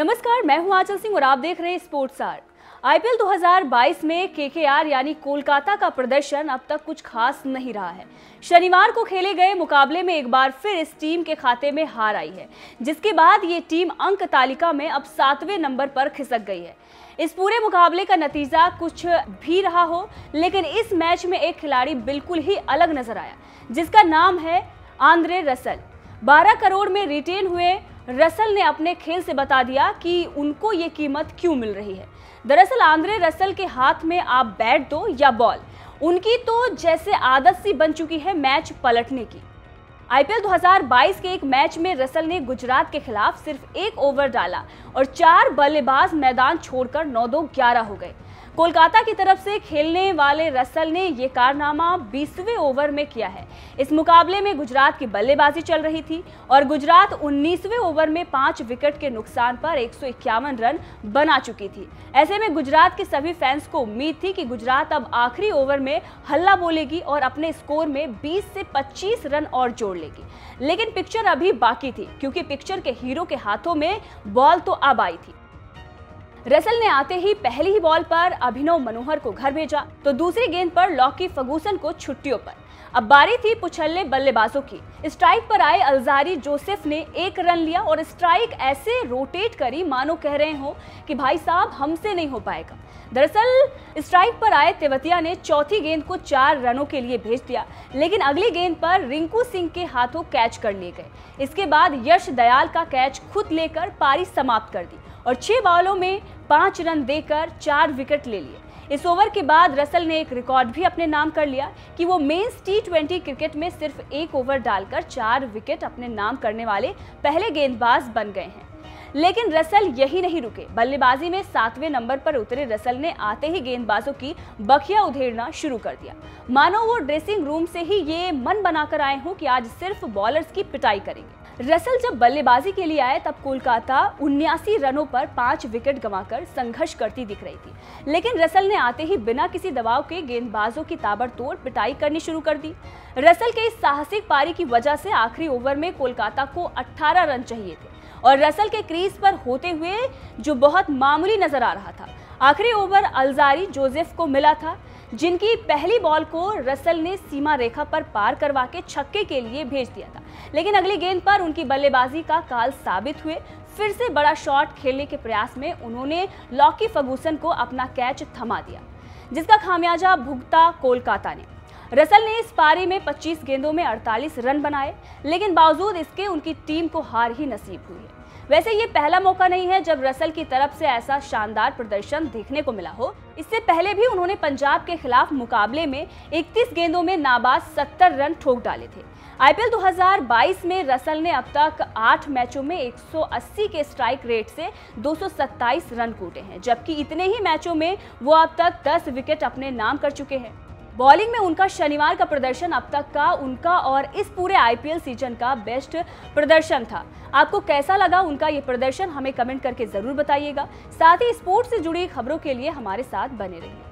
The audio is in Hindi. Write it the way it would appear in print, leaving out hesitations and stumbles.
नमस्कार, मैं हूं आंचल सिंह और आप देख रहे हैं स्पोर्ट्स आर। आईपीएल 2022 में केकेआर यानी कोलकाता का प्रदर्शन अब तक कुछ खास नहीं रहा है। शनिवार को खेले गए मुकाबले में एक बार फिर इस टीम के खाते में हार आई है, जिसके बाद ये टीम अंक तालिका में अब 7वें नंबर पर खिसक गई है। इस पूरे मुकाबले का नतीजा कुछ भी रहा हो, लेकिन इस मैच में एक खिलाड़ी बिल्कुल ही अलग नजर आया, जिसका नाम है आंद्रे रसल। 12 करोड़ में रिटेन हुए रसल ने अपने खेल से बता दिया कि उनको ये कीमत क्यों मिल रही है। दरअसल आंद्रे रसल के हाथ में आप बैट दो या बॉल, उनकी तो जैसे आदत सी बन चुकी है मैच पलटने की। आईपीएल 2022 के एक मैच में रसल ने गुजरात के खिलाफ सिर्फ 1 ओवर डाला और 4 बल्लेबाज मैदान छोड़कर 9-2-11 हो गए। कोलकाता की तरफ से खेलने वाले रसल ने ये कारनामा 20वें ओवर में किया है। इस मुकाबले में गुजरात की बल्लेबाजी चल रही थी और गुजरात 19वें ओवर में 5 विकेट के नुकसान पर 151 रन बना चुकी थी। ऐसे में गुजरात के सभी फैंस को उम्मीद थी कि गुजरात अब आखिरी ओवर में हल्ला बोलेगी और अपने स्कोर में 20 से 25 रन और जोड़ लेगी। लेकिन पिक्चर अभी बाकी थी, क्योंकि पिक्चर के हीरो के हाथों में बॉल तो अब आई थी। रसल ने आते ही पहली ही बॉल पर अभिनव मनोहर को घर भेजा, तो दूसरी गेंद पर लॉकी फर्गुसन को छुट्टियों पर। अब बारी थी पुछल्ले बल्लेबाजों की। स्ट्राइक पर आए अल्जारी जोसेफ ने 1 रन लिया और स्ट्राइक ऐसे रोटेट करी मानो कह रहे हो कि भाई साहब हमसे नहीं हो पाएगा। दरअसल स्ट्राइक पर आए तेवतिया ने चौथी गेंद को 4 रनों के लिए भेज दिया, लेकिन अगली गेंद पर रिंकू सिंह के हाथों कैच कर लिए गए। इसके बाद यश दयाल का कैच खुद लेकर पारी समाप्त कर दी और 6 बॉलों में 5 रन देकर 4 विकेट ले लिए। इस ओवर के बाद रसल ने एक रिकॉर्ड भी अपने नाम कर लिया कि वो मेंस T20 क्रिकेट में सिर्फ 1 ओवर डालकर 4 विकेट अपने नाम करने वाले पहले गेंदबाज बन गए हैं। लेकिन रसल यही नहीं रुके। बल्लेबाजी में 7वें नंबर पर उतरे रसल ने आते ही गेंदबाजों की बखिया उधेड़ना शुरू कर दिया, मानो वो ड्रेसिंग रूम से ही ये मन बनाकर आए हों कि आज सिर्फ बॉलर्स की पिटाई करेंगे। रसल जब बल्लेबाजी के लिए आए तब कोलकाता 79 रनों पर 5 विकेट गंवाकर संघर्ष करती दिख रही थी, लेकिन रसल ने आते ही बिना किसी दबाव के गेंदबाजों की ताबड़तोड़ पिटाई करनी शुरू कर दी। रसल के इस साहसिक पारी की वजह से आखिरी ओवर में कोलकाता को 18 रन चाहिए थे और रसल के क्रीज पर होते हुए जो बहुत मामूली नजर आ रहा था। आखिरी ओवर अल्जारी जोसेफ को मिला था, जिनकी पहली बॉल को रसल ने सीमा रेखा पर पार करवा के छक्के के लिए भेज दिया था, लेकिन अगली गेंद पर उनकी बल्लेबाजी का काल साबित हुए। फिर से बड़ा शॉट खेलने के प्रयास में उन्होंने लॉकी फर्गुसन को अपना कैच थमा दिया, जिसका खामियाजा भुगता कोलकाता ने। रसल ने इस पारी में 25 गेंदों में 48 रन बनाए, लेकिन बावजूद इसके उनकी टीम को हार ही नसीब हुई है। वैसे ये पहला मौका नहीं है जब रसल की तरफ से ऐसा शानदार प्रदर्शन देखने को मिला हो। इससे पहले भी उन्होंने पंजाब के खिलाफ मुकाबले में 31 गेंदों में नाबाद 70 रन ठोक डाले थे। आईपीएल 2022 में रसल ने अब तक 8 मैचों में 180 के स्ट्राइक रेट से 227 रन कूटे हैं, जबकि इतने ही मैचों में वो अब तक 10 विकेट अपने नाम कर चुके हैं। बॉलिंग में उनका शनिवार का प्रदर्शन अब तक का उनका और इस पूरे आईपीएल सीजन का बेस्ट प्रदर्शन था। आपको कैसा लगा उनका ये प्रदर्शन, हमें कमेंट करके जरूर बताइएगा। साथ ही स्पोर्ट्स से जुड़ी खबरों के लिए हमारे साथ बने रहिए।